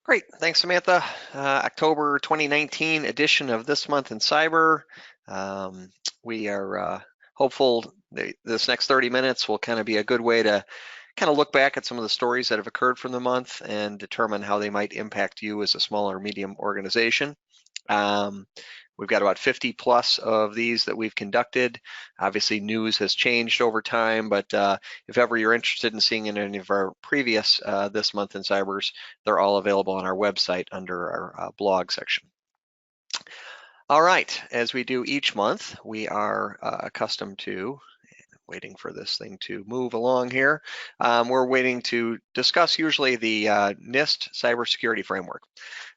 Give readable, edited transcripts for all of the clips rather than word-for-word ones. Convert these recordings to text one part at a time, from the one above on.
Great, thanks, Samantha. October 2019 edition of This Month in Cyber. Um, we are hopeful this next 30 minutes will kind of be a good way to kind of look back at some of the stories that have occurred from the month and determine how they might impact you as a small or medium organization. Um, we've got about 50 plus of these that we've conducted. Obviously, news has changed over time, but if ever you're interested in seeing any of our previous This Month in Cybers, they're all available on our website under our blog section. All right, as we do each month, we are accustomed to waiting for this thing to move along here. We're waiting to discuss usually the NIST cybersecurity framework.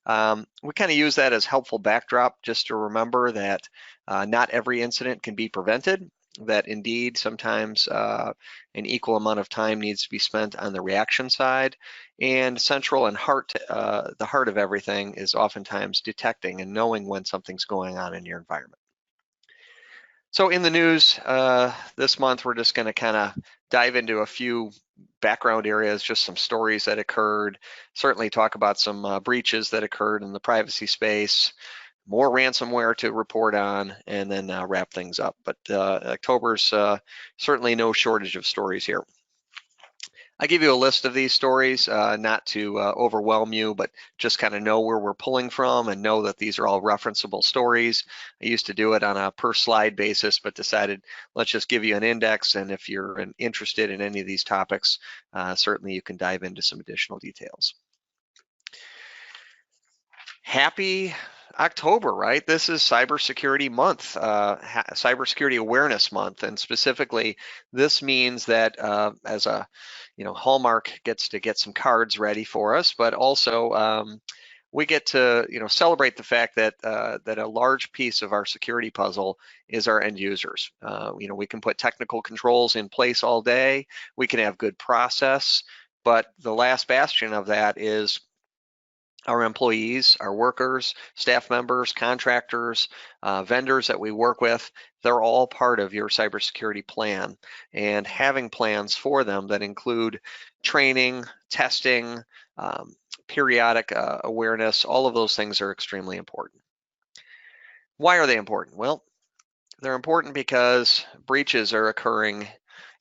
We kind of use that as helpful backdrop just to remember that not every incident can be prevented, that indeed sometimes an equal amount of time needs to be spent on the reaction side, and central and the heart of everything is oftentimes detecting and knowing when something's going on in your environment. So in the news this month, we're just going to kind of dive into a few background areas, just some stories that occurred, certainly talk about some breaches that occurred in the privacy space, more ransomware to report on, and then wrap things up. But October's certainly no shortage of stories here. I give you a list of these stories, not to overwhelm you, but just kind of know where we're pulling from and know that these are all referenceable stories. I used to do it on a per slide basis, but decided let's just give you an index, and if you're interested in any of these topics, certainly you can dive into some additional details. Happy October, right? This is Cybersecurity Month, Cybersecurity Awareness Month, and specifically, this means that as a Hallmark gets to get some cards ready for us, but also we get to celebrate the fact that that a large piece of our security puzzle is our end users. We can put technical controls in place all day, we can have good process, but the last bastion of that is our employees, our workers, staff members, contractors, vendors that we work with. They're all part of your cybersecurity plan, and having plans for them that include training, testing, periodic awareness, all of those things are extremely important. Why are they important? Well, they're important because breaches are occurring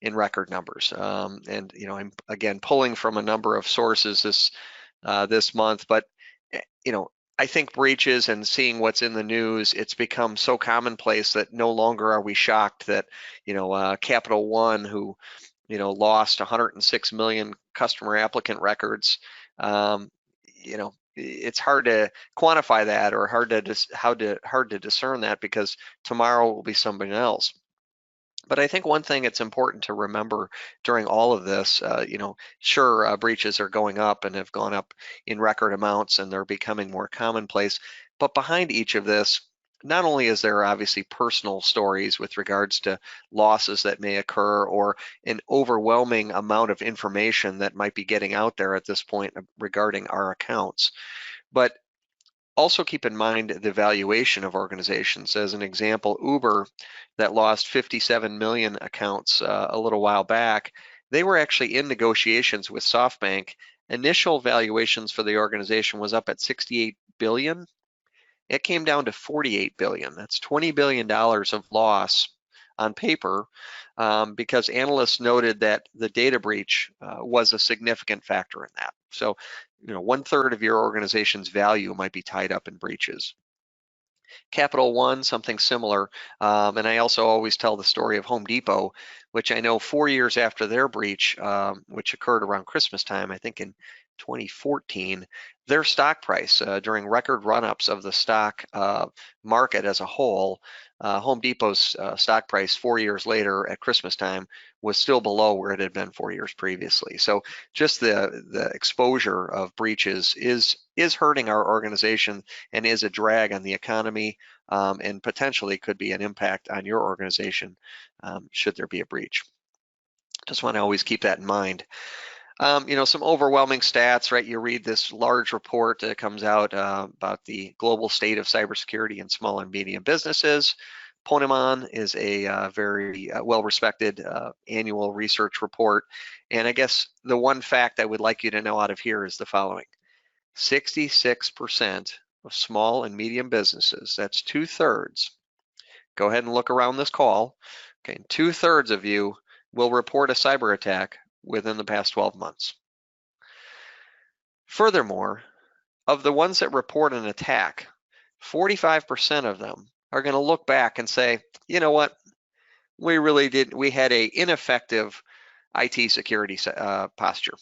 in record numbers. And I'm again pulling from a number of sources this month, but I think breaches and seeing what's in the news, it's become so commonplace that no longer are we shocked that Capital One, who lost 106 million customer applicant records, it's hard to quantify that, or hard to discern that, because tomorrow will be somebody else. But I think one thing it's important to remember during all of this, sure, breaches are going up and have gone up in record amounts, and they're becoming more commonplace. But behind each of this, not only is there obviously personal stories with regards to losses that may occur, or an overwhelming amount of information that might be getting out there at this point regarding our accounts, but also keep in mind the valuation of organizations. As an example, Uber, that lost 57 million accounts a little while back, they were actually in negotiations with SoftBank. Initial valuations for the organization was up at 68 billion. It came down to 48 billion. That's $20 billion of loss on paper, because analysts noted that the data breach was a significant factor in that. So, 1/3 of your organization's value might be tied up in breaches. Capital One, something similar. And I also always tell the story of Home Depot, which I know 4 years after their breach, which occurred around Christmas time, I think in 2014, their stock price during record run-ups of the stock market as a whole, Home Depot's stock price 4 years later at Christmas time was still below where it had been 4 years previously. So just the exposure of breaches is hurting our organization and is a drag on the economy, and potentially could be an impact on your organization should there be a breach. Just want to always keep that in mind. Some overwhelming stats, right? You read this large report that comes out about the global state of cybersecurity in small and medium businesses. Ponemon is a very well-respected annual research report. And I guess the one fact I would like you to know out of here is the following. 66% of small and medium businesses, that's 2/3. Go ahead and look around this call. Okay, 2/3 of you will report a cyber attack within the past 12 months. Furthermore, of the ones that report an attack, 45% of them are going to look back and say, you know what, we had a ineffective IT security posture.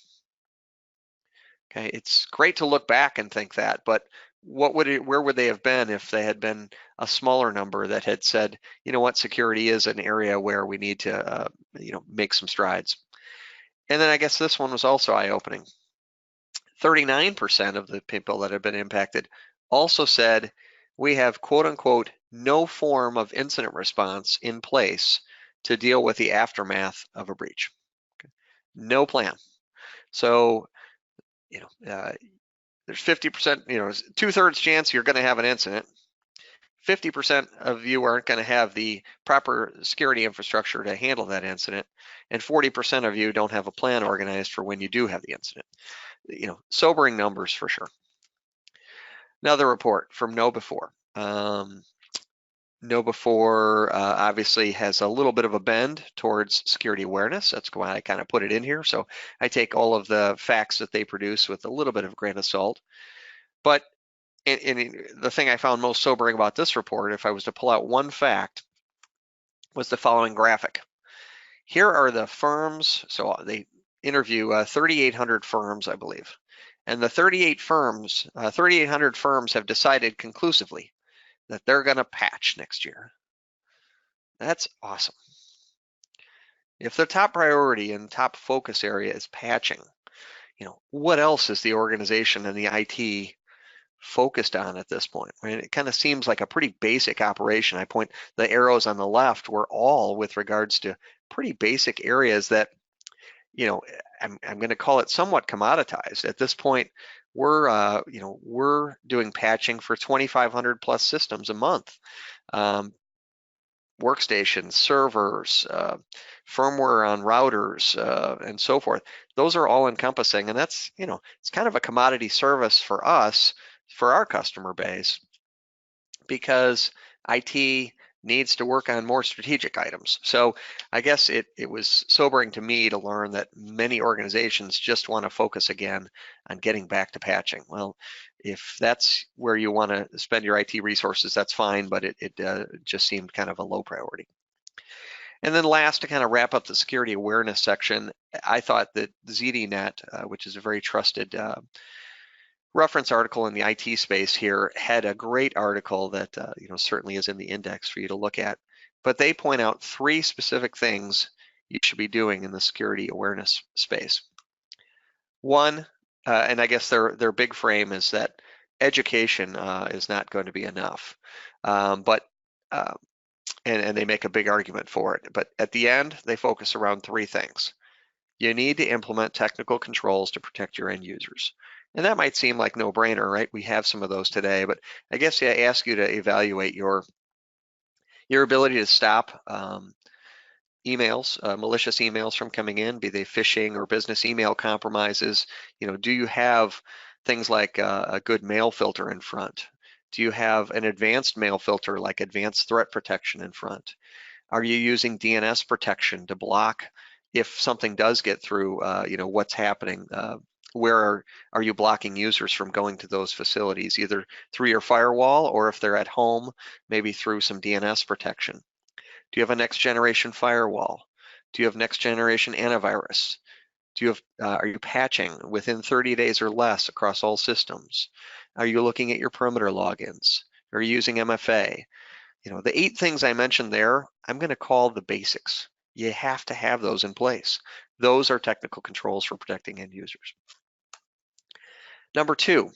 Okay, it's great to look back and think that, but where would they have been if they had been a smaller number that had said, you know what, security is an area where we need to, make some strides. And then I guess this one was also eye-opening. 39% of the people that have been impacted also said we have quote unquote no form of incident response in place to deal with the aftermath of a breach. Okay. No plan. So, there's 50%, 2/3 chance you're going to have an incident. 50% of you aren't going to have the proper security infrastructure to handle that incident, and 40% of you don't have a plan organized for when you do have the incident. Sobering numbers for sure. Another report from KnowBe4. KnowBe4 obviously has a little bit of a bend towards security awareness. That's why I kind of put it in here. So I take all of the facts that they produce with a little bit of a grain of salt. But the thing I found most sobering about this report, if I was to pull out one fact, was the following graphic. Here are the firms. So they interview 3,800 firms, I believe. And the 3,800 firms have decided conclusively that they're going to patch next year. That's awesome. If the top priority and top focus area is patching, what else is the organization and the IT focused on at this point? I mean, it kind of seems like a pretty basic operation. I point the arrows on the left were all with regards to pretty basic areas that, I'm going to call it somewhat commoditized. At this point, we're doing patching for 2,500 plus systems a month. Workstations, servers, firmware on routers, and so forth. Those are all encompassing, and that's, it's kind of a commodity service for us, for our customer base, because IT needs to work on more strategic items. So I guess it was sobering to me to learn that many organizations just want to focus again on getting back to patching. Well, if that's where you want to spend your IT resources, that's fine, but it just seemed kind of a low priority. And then last, to kind of wrap up the security awareness section, I thought that ZDNet, which is a very trusted reference article in the IT space here, had a great article that certainly is in the index for you to look at. But they point out 3 specific things you should be doing in the security awareness space. One, and I guess their big frame is that education is not going to be enough, and they make a big argument for it. But at the end, they focus around 3 things. You need to implement technical controls to protect your end users. And that might seem like no-brainer, right? We have some of those today, but I guess I ask you to evaluate your ability to stop emails, malicious emails from coming in, be they phishing or business email compromises. Do you have things like a good mail filter in front? Do you have an advanced mail filter like advanced threat protection in front? Are you using DNS protection to block if something does get through, what's happening? Where are you blocking users from going to those facilities, either through your firewall or if they're at home, maybe through some DNS protection? Do you have a next generation firewall? Do you have next generation antivirus? Are you patching within 30 days or less across all systems? Are you looking at your perimeter logins? Are you using MFA? The 8 things I mentioned there, I'm going to call the basics. You have to have those in place. Those are technical controls for protecting end users. Number 2,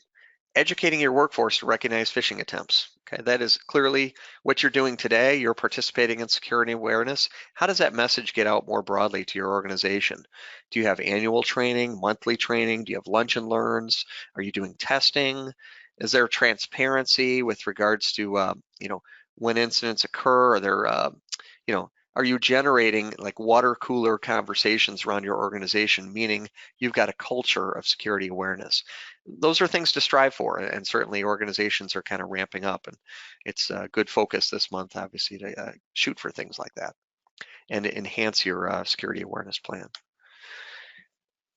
educating your workforce to recognize phishing attempts. Okay, that is clearly what you're doing today. You're participating in security awareness. How does that message get out more broadly to your organization? Do you have annual training, monthly training? Do you have lunch and learns? Are you doing testing? Is there transparency with regards to, when incidents occur? Are there, Are you generating like water cooler conversations around your organization, meaning you've got a culture of security awareness? Those are things to strive for, and certainly organizations are kind of ramping up, and it's a good focus this month, obviously, to shoot for things like that and to enhance your security awareness plan.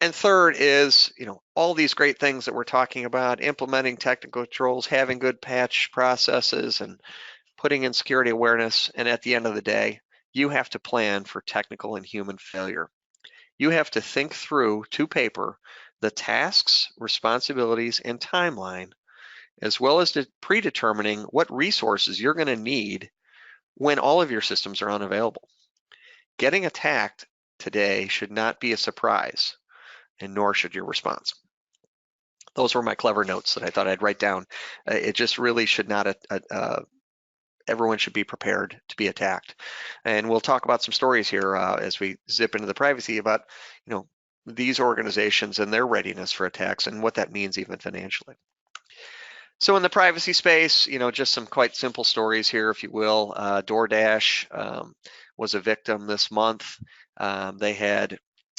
And third is, all these great things that we're talking about, implementing technical controls, having good patch processes, and putting in security awareness. And at the end of the day, you have to plan for technical and human failure. You have to think through to paper the tasks, responsibilities, and timeline, as well as predetermining what resources you're going to need when all of your systems are unavailable. Getting attacked today should not be a surprise, and nor should your response. Those were my clever notes that I thought I'd write down. It just really should not, everyone should be prepared to be attacked. And we'll talk about some stories here as we zip into the privacy about, these organizations and their readiness for attacks and what that means even financially. So in the privacy space, just some quite simple stories here, if you will. DoorDash was a victim this month. They had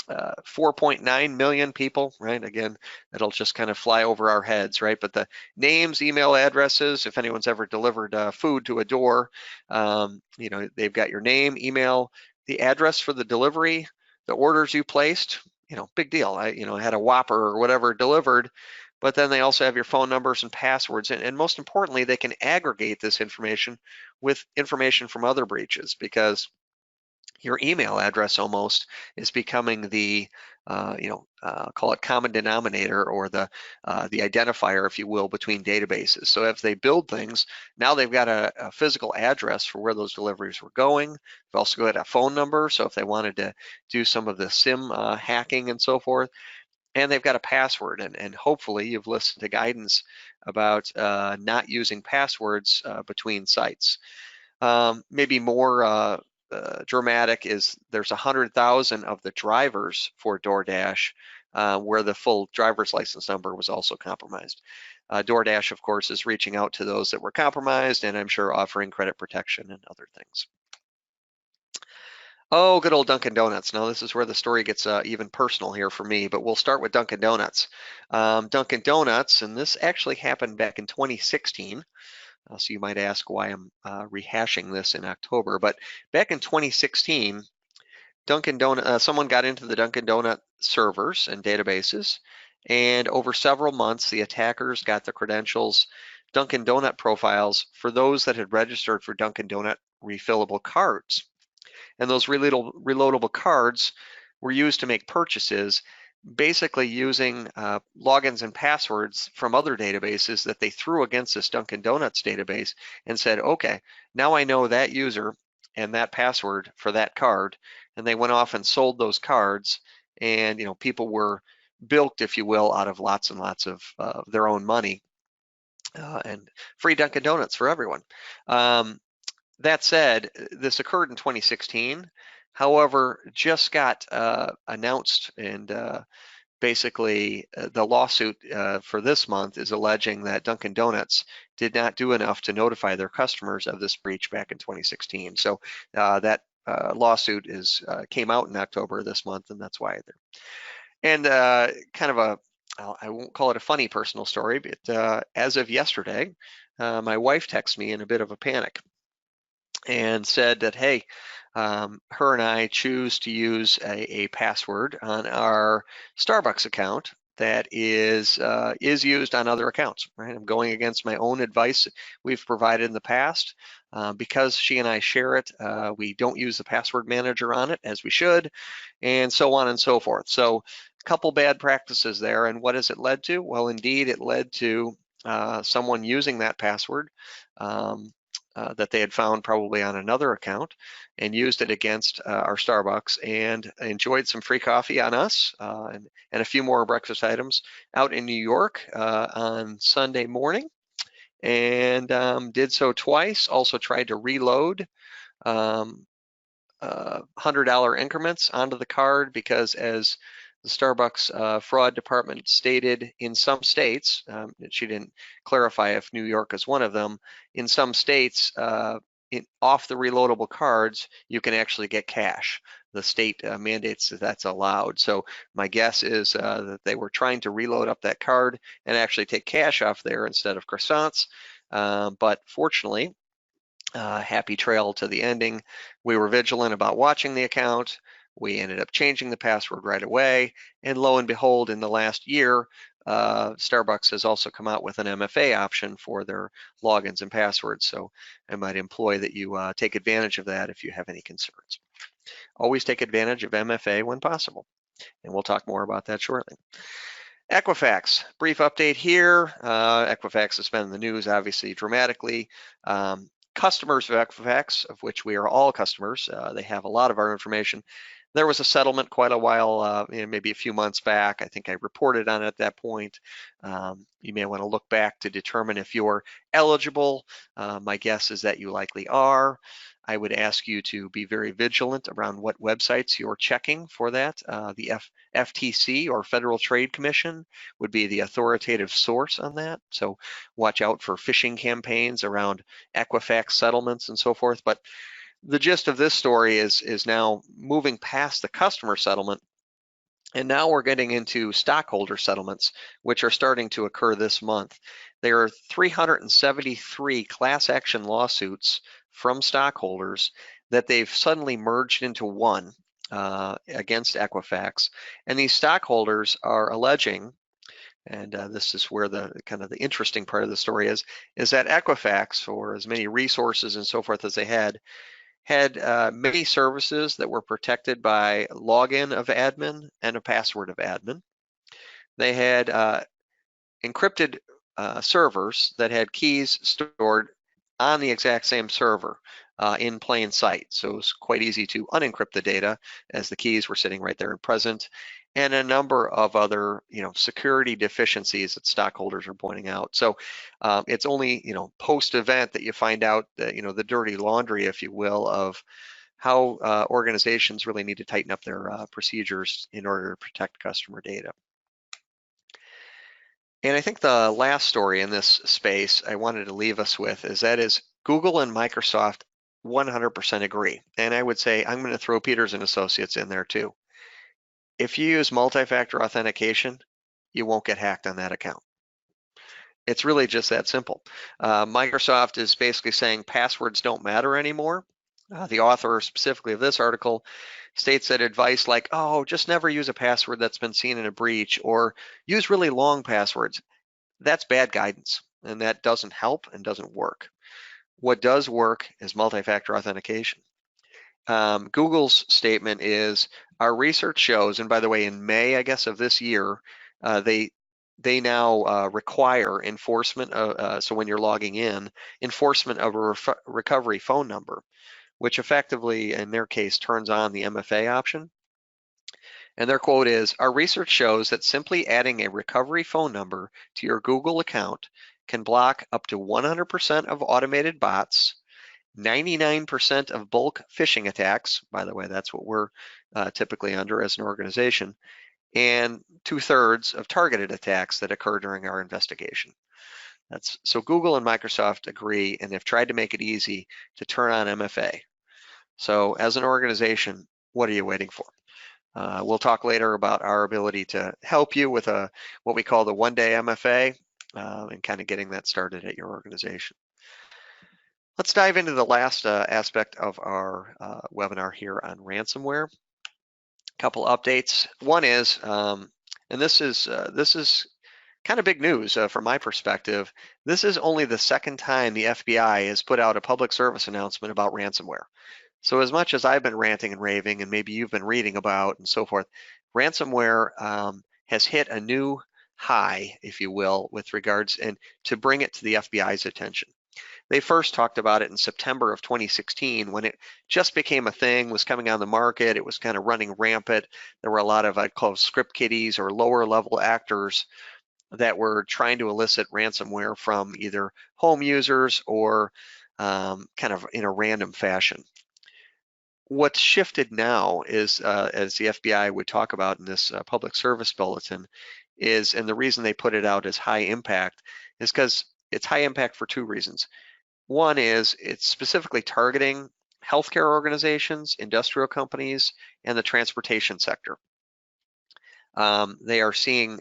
4.9 million people, right? Again, it'll just kind of fly over our heads, right? But the names, email addresses, if anyone's ever delivered food to a door, they've got your name, email, the address for the delivery, the orders you placed, big deal. I had a Whopper or whatever delivered, but then they also have your phone numbers and passwords. And most importantly, they can aggregate this information with information from other breaches, because your email address almost is becoming the, call it common denominator, or the identifier, if you will, between databases. So if they build things, now they've got a physical address for where those deliveries were going. They've also got a phone number, so if they wanted to do some of the SIM hacking and so forth, and they've got a password. And hopefully you've listened to guidance about not using passwords between sites. Maybe more dramatic is there's 100,000 of the drivers for DoorDash where the full driver's license number was also compromised. DoorDash, of course, is reaching out to those that were compromised, and I'm sure offering credit protection and other things. Oh, good old Dunkin Donuts. Now this is where the story gets even personal here for me, but we'll start with Dunkin Donuts. Dunkin Donuts, and this actually happened back in 2016. So you might ask why I'm rehashing this in October, but back in 2016, Dunkin Donut, someone got into the Dunkin Donut servers and databases, and over several months, the attackers got the credentials, Dunkin Donut profiles for those that had registered for Dunkin Donut refillable cards. And those reloadable cards were used to make purchases, basically using logins and passwords from other databases that they threw against this Dunkin Donuts database and said, okay, now I know that user and that password for that card. And they went off and sold those cards, and people were bilked, if you will, out of lots and lots of their own money, and free Dunkin Donuts for everyone. That said, this occurred in 2016. However, just got announced, and basically the lawsuit for this month is alleging that Dunkin Donuts did not do enough to notify their customers of this breach back in 2016. So that lawsuit came out in October this month, and that's why they're. And kind of I won't call it a funny personal story, but as of yesterday, my wife texted me in a bit of a panic and said that, hey, her and I choose to use a password on our Starbucks account that is used on other accounts, right? I'm going against my own advice we've provided in the past. Because she and I share it, we don't use the password manager on it as we should, and so on and so forth. So a couple bad practices there. And what has it led to? Well, indeed, it led to someone using that password that they had found probably on another account and used it against our Starbucks, and enjoyed some free coffee on us and a few more breakfast items out in New York on Sunday morning, and did so twice. Also tried to reload $100 increments onto the card, because as the Starbucks fraud department stated, in some states, she didn't clarify if New York is one of them, in some states, off the reloadable cards, you can actually get cash. The state mandates that that's allowed. So my guess is that they were trying to reload up that card and actually take cash off there instead of croissants. But fortunately, happy trail to the ending. We were vigilant about watching the account. We ended up changing the password right away. And lo and behold, in the last year, Starbucks has also come out with an MFA option for their logins and passwords. So I might employ that you take advantage of that if you have any concerns. Always take advantage of MFA when possible. And we'll talk more about that shortly. Equifax, brief update here. Equifax has been in the news, obviously, dramatically. Customers of Equifax, of which we are all customers, they have a lot of our information. There was a settlement quite a while, maybe a few months back. I think I reported on it at that point. You may want to look back to determine if you're eligible. My guess is that you likely are. I would ask you to be very vigilant around what websites you're checking for that. The FTC or Federal Trade Commission would be the authoritative source on that. So watch out for phishing campaigns around Equifax settlements and so forth. But the gist of this story is now moving past the customer settlement, and now we're getting into stockholder settlements, which are starting to occur this month. There are 373 class action lawsuits from stockholders that they've suddenly merged into one against Equifax. And these stockholders are alleging, and this is where the kind of the interesting part of the story is that Equifax, for as many resources and so forth as they had many services that were protected by login of admin and a password of admin. They had encrypted servers that had keys stored on the exact same server in plain sight. So it was quite easy to unencrypt the data as the keys were sitting right there and present, and a number of other security deficiencies that stockholders are pointing out. So it's only post-event that you find out that the dirty laundry, if you will, of how organizations really need to tighten up their procedures in order to protect customer data. And I think the last story in this space I wanted to leave us with is Google and Microsoft 100% agree. And I would say I'm going to throw Peters and Associates in there too. If you use multi-factor authentication, you won't get hacked on that account. It's really just that simple. Microsoft is basically saying passwords don't matter anymore. The author specifically of this article states that advice like, oh, just never use a password that's been seen in a breach, or use really long passwords, that's bad guidance, and that doesn't help and doesn't work. What does work is multi-factor authentication. Google's statement is, our research shows, and by the way, in May, I guess, of this year, they now require enforcement of, so when you're logging in, enforcement of a recovery phone number, which effectively, in their case, turns on the MFA option. And their quote is, our research shows that simply adding a recovery phone number to your Google account can block up to 100% of automated bots, 99% of bulk phishing attacks, by the way, that's what we're typically under as an organization, and 2/3 of targeted attacks that occur during our investigation. So Google and Microsoft agree, and they've tried to make it easy to turn on MFA. So as an organization, what are you waiting for? We'll talk later about our ability to help you with what we call the one-day MFA and kind of getting that started at your organization. Let's dive into the last aspect of our webinar here on ransomware. Couple updates. One is, and this is kind of big news from my perspective. This is only the second time the FBI has put out a public service announcement about ransomware. So as much as I've been ranting and raving, and maybe you've been reading about and so forth, ransomware has hit a new high, if you will, with regards and to bring it to the FBI's attention. They first talked about it in September of 2016 when it just became a thing, was coming on the market. It was kind of running rampant. There were a lot of, I'd call script kiddies or lower level actors that were trying to elicit ransomware from either home users or kind of in a random fashion. What's shifted now is, as the FBI would talk about in this public service bulletin, is, and the reason they put it out as high impact is because it's high impact for two reasons. One is it's specifically targeting healthcare organizations, industrial companies, and the transportation sector. They are seeing,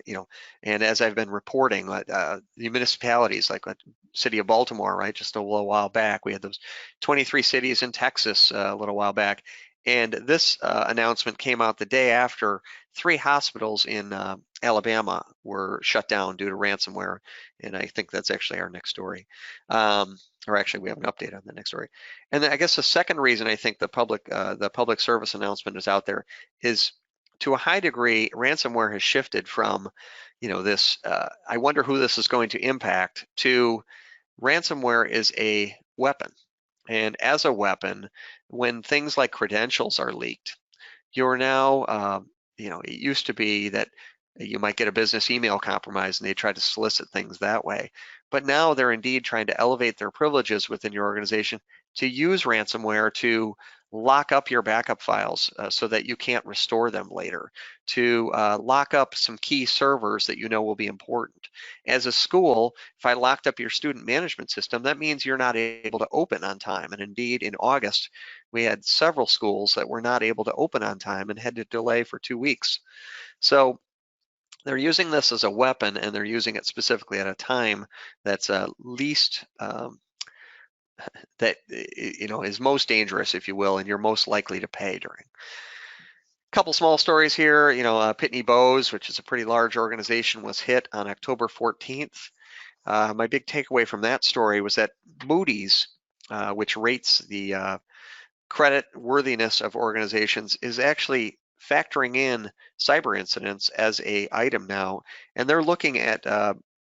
and as I've been reporting, the municipalities like city of Baltimore, right, just a little while back, we had those 23 cities in Texas a little while back, and this announcement came out the day after 3 hospitals in Alabama were shut down due to ransomware, and I think that's actually our next story. Or actually, we have an update on the next story. And then I guess the second reason I think the public service announcement is out there is, to a high degree, ransomware has shifted from, this, I wonder who this is going to impact, to ransomware is a weapon. And as a weapon, when things like credentials are leaked, you're now, it used to be that you might get a business email compromised and they try to solicit things that way. But now they're indeed trying to elevate their privileges within your organization to use ransomware to lock up your backup files so that you can't restore them later, to lock up some key servers that will be important. As a school, if I locked up your student management system, that means you're not able to open on time. And indeed, in August, we had several schools that were not able to open on time and had to delay for 2 weeks. So they're using this as a weapon, and they're using it specifically at a time that's least that is most dangerous, if you will, and you're most likely to pay during. Couple small stories here. Pitney Bowes, which is a pretty large organization, was hit on October 14th. My big takeaway from that story was that Moody's, which rates the credit worthiness of organizations, is actually factoring in cyber incidents as a item now, and they're looking at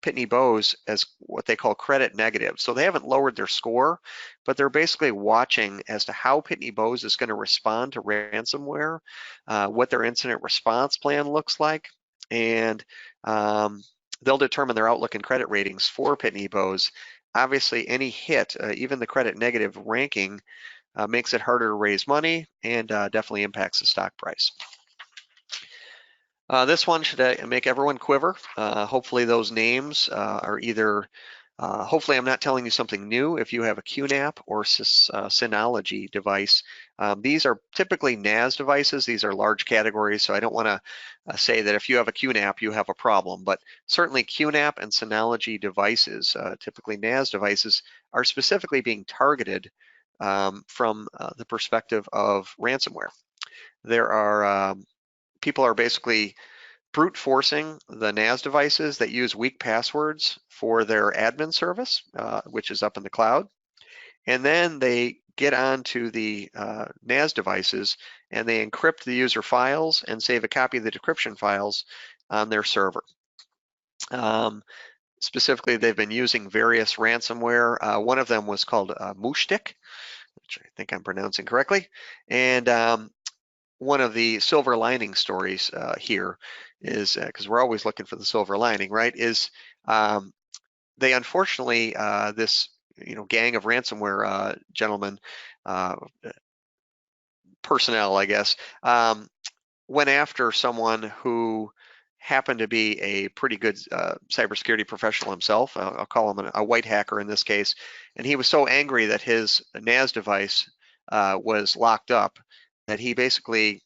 Pitney Bowes as what they call credit negative. So they haven't lowered their score, but they're basically watching as to how Pitney Bowes is going to respond to ransomware, what their incident response plan looks like, and they'll determine their outlook and credit ratings for Pitney Bowes. Obviously, any hit, even the credit negative ranking, makes it harder to raise money and definitely impacts the stock price. This one should make everyone quiver. Hopefully those names are either, hopefully I'm not telling you something new if you have a QNAP or Synology device. These are typically NAS devices. These are large categories, so I don't want to say that if you have a QNAP, you have a problem, but certainly QNAP and Synology devices, typically NAS devices, are specifically being targeted from the perspective of ransomware. There are people are basically brute forcing the NAS devices that use weak passwords for their admin service, which is up in the cloud. And then they get onto the NAS devices and they encrypt the user files and save a copy of the decryption files on their server. Specifically, they've been using various ransomware. One of them was called Mushtik, which I think I'm pronouncing correctly. And one of the silver lining stories here is, because we're always looking for the silver lining, right, is they unfortunately, this gang of ransomware gentlemen, personnel, I guess, went after someone who happened to be a pretty good cybersecurity professional himself. I'll call him a white hacker in this case. And he was so angry that his NAS device was locked up that he basically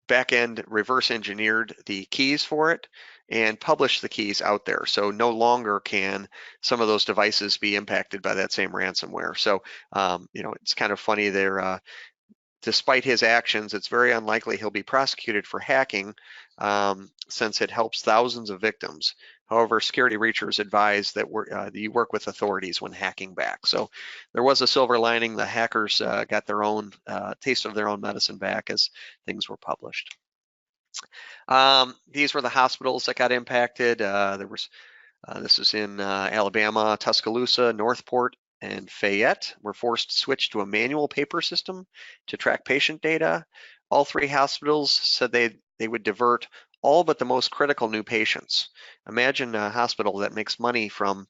back-end reverse engineered the keys for it and published the keys out there. So no longer can some of those devices be impacted by that same ransomware. So, it's kind of funny there. Despite his actions, it's very unlikely he'll be prosecuted for hacking since it helps thousands of victims. However, security researchers advise that you work with authorities when hacking back. So there was a silver lining. The hackers got their own taste of their own medicine back as things were published. These were the hospitals that got impacted. This was in Alabama, Tuscaloosa, Northport, and Fayette were forced to switch to a manual paper system to track patient data. All 3 hospitals said they would divert all but the most critical new patients. Imagine a hospital that makes money from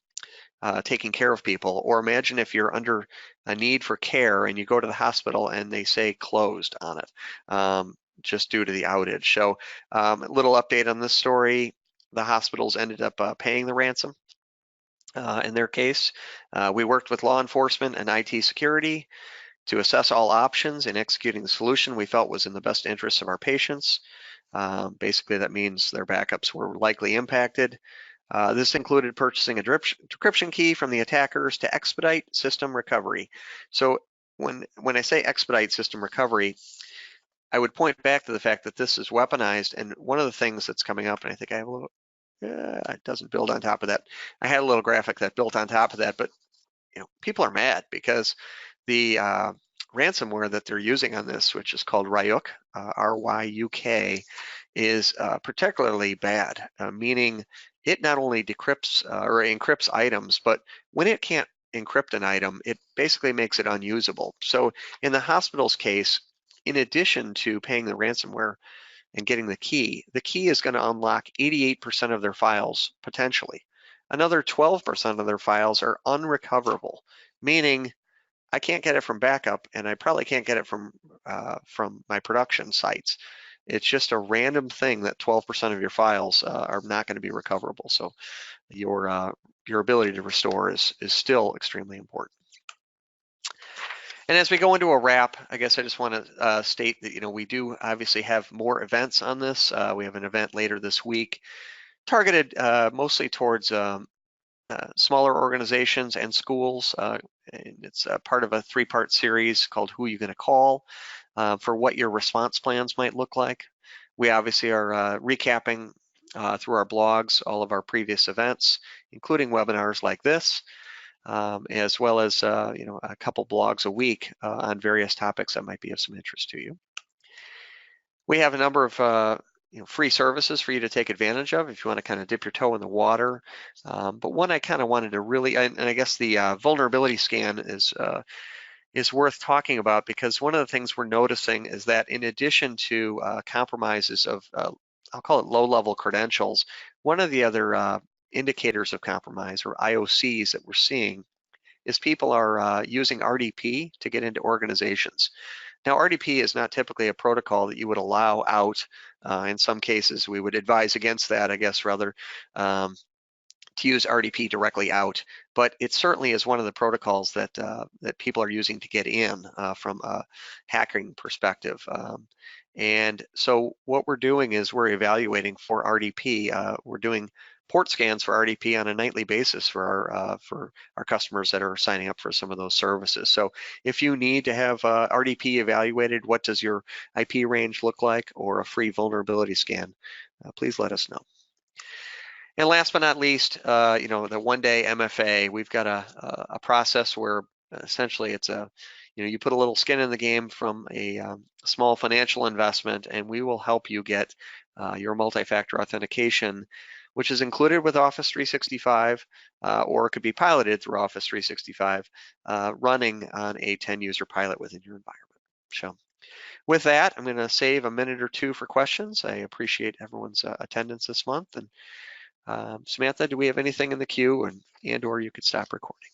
taking care of people, or imagine if you're under a need for care and you go to the hospital and they say closed on it, just due to the outage. So a little update on this story. The hospitals ended up paying the ransom. In their case, we worked with law enforcement and IT security to assess all options in executing the solution we felt was in the best interest of our patients. Basically, that means their backups were likely impacted. This included purchasing a decryption key from the attackers to expedite system recovery. So when I say expedite system recovery, I would point back to the fact that this is weaponized, and one of the things that's coming up, and I think I have a little, it doesn't build on top of that. I had a little graphic that built on top of that, but people are mad because the ransomware that they're using on this, which is called Ryuk, R-Y-U-K, is particularly bad, meaning it not only decrypts or encrypts items, but when it can't encrypt an item, it basically makes it unusable. So in the hospital's case, in addition to paying the ransomware and getting the key is going to unlock 88% of their files potentially. Another 12% of their files are unrecoverable, meaning I can't get it from backup, and I probably can't get it from my production sites. It's just a random thing that 12% of your files are not going to be recoverable. So your ability to restore is still extremely important. And as we go into a wrap, I guess I just want to state that we do obviously have more events on this. We have an event later this week targeted mostly towards smaller organizations and schools. And it's part of a 3-part series called Who You Gonna Call for what your response plans might look like. We obviously are recapping through our blogs all of our previous events, including webinars like this, as well as a couple blogs a week on various topics that might be of some interest to you. We have a number of free services for you to take advantage of if you want to kind of dip your toe in the water. But one I kind of wanted to really, and I guess the vulnerability scan is worth talking about, because one of the things we're noticing is that in addition to compromises of, I'll call it low-level credentials, one of the other indicators of compromise, or IOCs, that we're seeing is people are using RDP to get into organizations. Now, RDP is not typically a protocol that you would allow out. In some cases, we would advise against that, I guess, rather, to use RDP directly out. But it certainly is one of the protocols that that people are using to get in from a hacking perspective. And so what we're doing is we're evaluating for RDP. We're doing port scans for RDP on a nightly basis for our customers that are signing up for some of those services. So if you need to have RDP evaluated, what does your IP range look like, or a free vulnerability scan, please let us know. And last but not least, the one-day MFA, we've got a process where essentially it's you put a little skin in the game from a small financial investment, and we will help you get your multi-factor authentication, which is included with Office 365, or it could be piloted through Office 365, running on a 10-user pilot within your environment. So with that, I'm going to save a minute or two for questions. I appreciate everyone's attendance this month. And Samantha, do we have anything in the queue, and or you could stop recording?